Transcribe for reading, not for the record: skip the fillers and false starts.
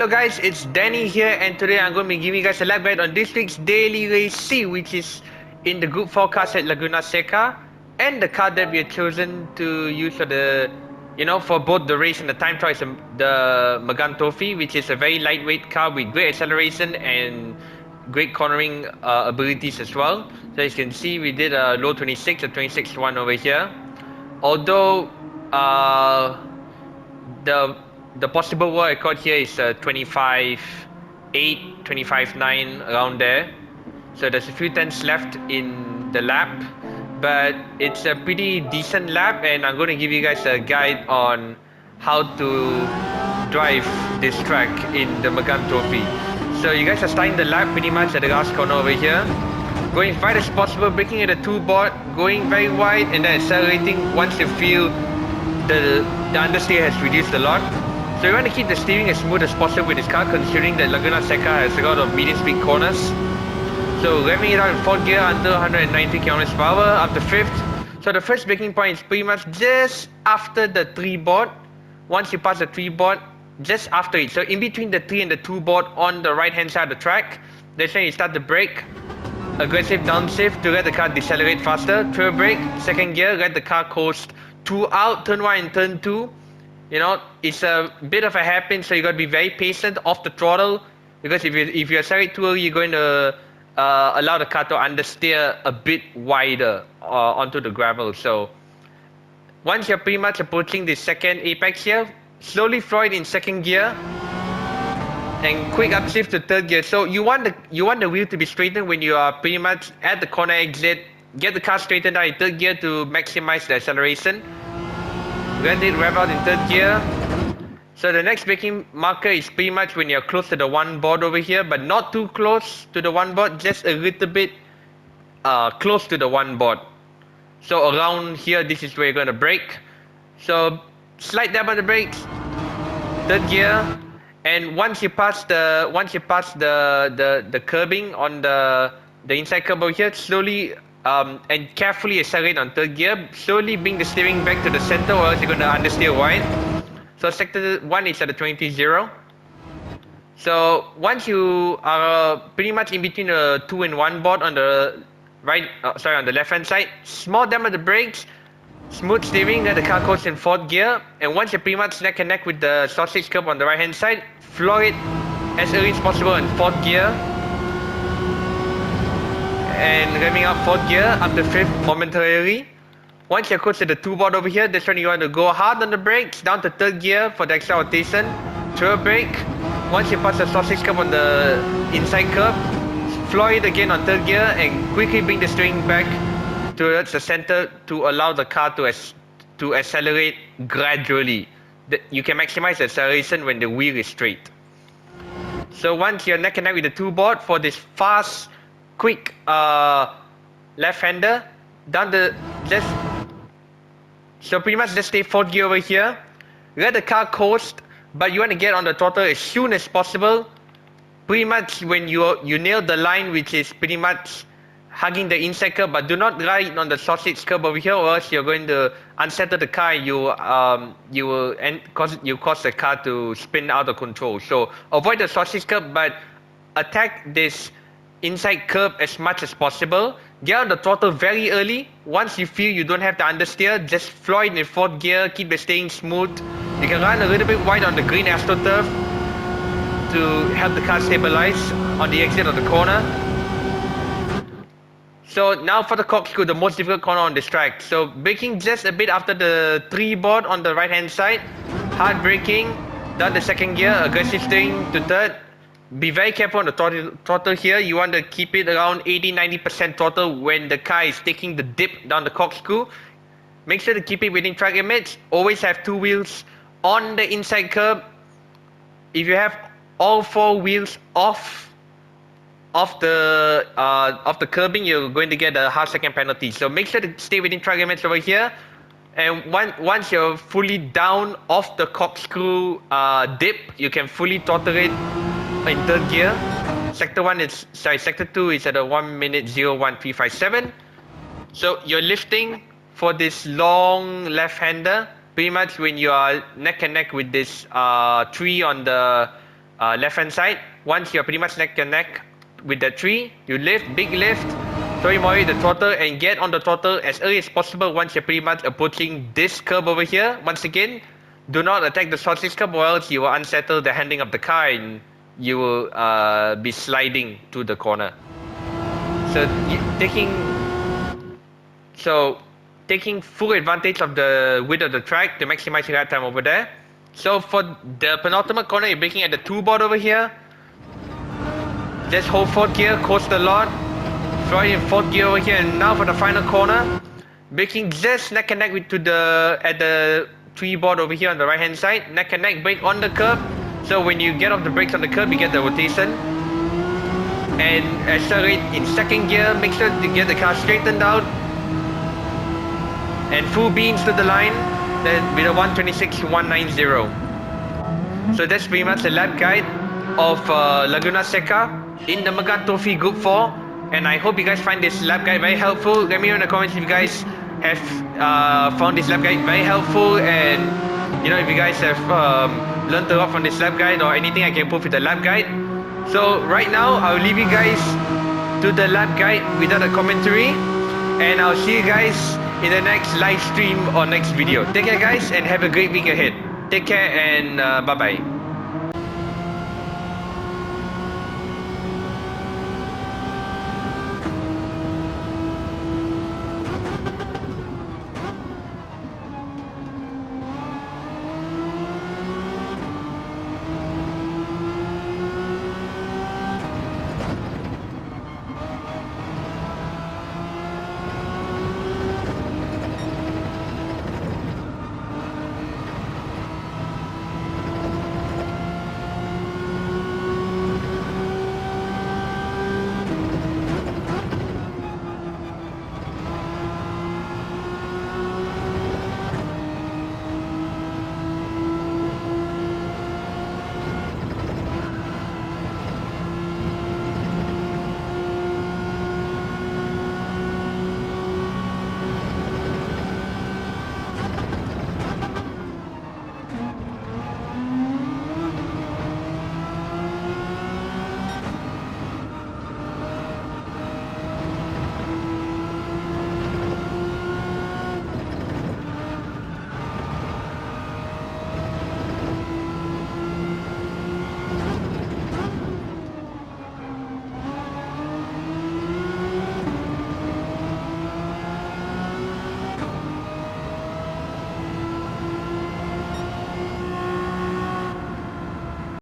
Hello guys, it's Danny here, and today I'm going to be giving you guys a live guide on this week's daily race C, which is in the Group 4 cars at Laguna Seca, and the car that we have chosen to use for the, for both the race and the time trial is the Megane Trophy, which is a very lightweight car with great acceleration and great cornering abilities as well. So as you can see, we did a low 26, a 26-1 over here. Although the possible world record here is 25.8, 25.9 around there. So there's a few tenths left in the lap, but it's a pretty decent lap, and I'm going to give you guys a guide on how to drive this track in the Megane Trophy. So you guys are starting the lap pretty much at the last corner over here, going as wide as possible, braking at the 2 board, going very wide, and then accelerating once you feel the understeer has reduced a lot. So you want to keep the steering as smooth as possible with this car, considering that Laguna Seca has a lot of medium speed corners. So revving it out in 4th gear under 190 km/h up to 5th. So the first braking point is pretty much just after the 3 board. Once you pass the 3 board, just after it. So in between the 3 and the 2 board on the right hand side of the track, that's when you start the brake. Aggressive downshift to let the car decelerate faster. Trail brake, 2nd gear, let the car coast 2 out, turn 1 and turn 2. It's a bit of a hairpin, so you got to be very patient off the throttle, because if you accelerate too early, you're going to allow the car to understeer a bit wider onto the gravel. So once you're pretty much approaching the 2nd apex here, slowly floor it in 2nd gear and quick upshift to 3rd gear. So you want the wheel to be straightened when you are pretty much at the corner exit. Get the car straightened out in 3rd gear to maximize the acceleration. Let it rev out in 3rd gear. So the next braking marker is pretty much when you're close to the 1 board over here, but not too close to the 1 board, just a little bit close to the 1 board. So around here, this is where you're going to brake. So slight dab on the brakes, 3rd gear, and once you pass the curbing on the inside curb over here, slowly and carefully accelerate on 3rd gear. Slowly bring the steering back to the center, or else you're going to understeer wide. So sector 1 is at the 20-0. So once you are pretty much in between the 2 and 1 board on the on the left hand side, small dam on the brakes, smooth steering, let the car coast in 4th gear. And once you're pretty much neck and neck with the sausage curb on the right hand side, floor it as early as possible in 4th gear. And revving up 4th gear up to 5th momentarily. Once you're close to the 2 board over here, that's when you want to go hard on the brakes, down to 3rd gear for the extra rotation. Trail brake. Once you pass the sausage curb on the inside curb, floor it again on 3rd gear and quickly bring the steering back towards the center to allow the car to accelerate gradually. You can maximize the acceleration when the wheel is straight. So once you're neck and neck with the 2 board for this fast, quick left-hander, so pretty much just stay 4th gear over here. Let the car coast, but you want to get on the throttle as soon as possible. Pretty much when you nail the line, which is pretty much hugging the inside curb, but do not ride on the sausage curb over here, or else you're going to unsettle the car. You cause the car to spin out of control. So avoid the sausage curb, but attack this inside curb as much as possible. Get on the throttle very early. Once you feel you don't have to understeer, just floor it in 4th gear, keep the steering smooth. You can run a little bit wide on the green AstroTurf to help the car stabilize on the exit of the corner. So now for the corkscrew, the most difficult corner on this track. So braking just a bit after the 3 board on the right hand side. Hard braking, down the 2nd gear, aggressive steering to 3rd. Be very careful on the throttle here. You want to keep it around 80-90% throttle when the car is taking the dip down the corkscrew. Make sure to keep it within track limits. Always have 2 wheels on the inside curb. If you have all 4 wheels off the curbing, you're going to get a half-second penalty. So make sure to stay within track limits over here. And once you're fully down off the corkscrew dip, you can fully throttle it in 3rd gear. Sector 2 is at a 1:01.357. So you're lifting for this long left-hander, pretty much when you are neck and neck with this tree on the left hand side. Once you're pretty much neck and neck with the tree, you lift, big lift, throw him away the throttle and get on the throttle as early as possible once you're pretty much approaching this curb over here. Once again, do not attack the sausage curb or else you will unsettle the handling of the car and you will be sliding to the corner. So taking full advantage of the width of the track to maximize your ride time over there. So for the penultimate corner, you're braking at the 2 board over here. Just hold 4th gear, coast a lot. Throw it in 4th gear over here, and now for the final corner, braking just neck and neck at the 3 board over here on the right hand side. Neck and neck brake on the curb. So when you get off the brakes on the curb, you get the rotation. And accelerate in 2nd gear. Make sure to get the car straightened out. And full beans to the line. Then with a 126 190. So that's pretty much the lap guide of Laguna Seca in the Megane Trophy Gr4. And I hope you guys find this lap guide very helpful. Let me know in the comments if you guys have found this lap guide very helpful, and if you guys have learned a lot from this lap guide or anything I can improve with the lap guide. So right now I'll leave you guys to the lap guide without a commentary, and I'll see you guys in the next live stream or next video. Take care guys and have a great week ahead. Take care and bye bye.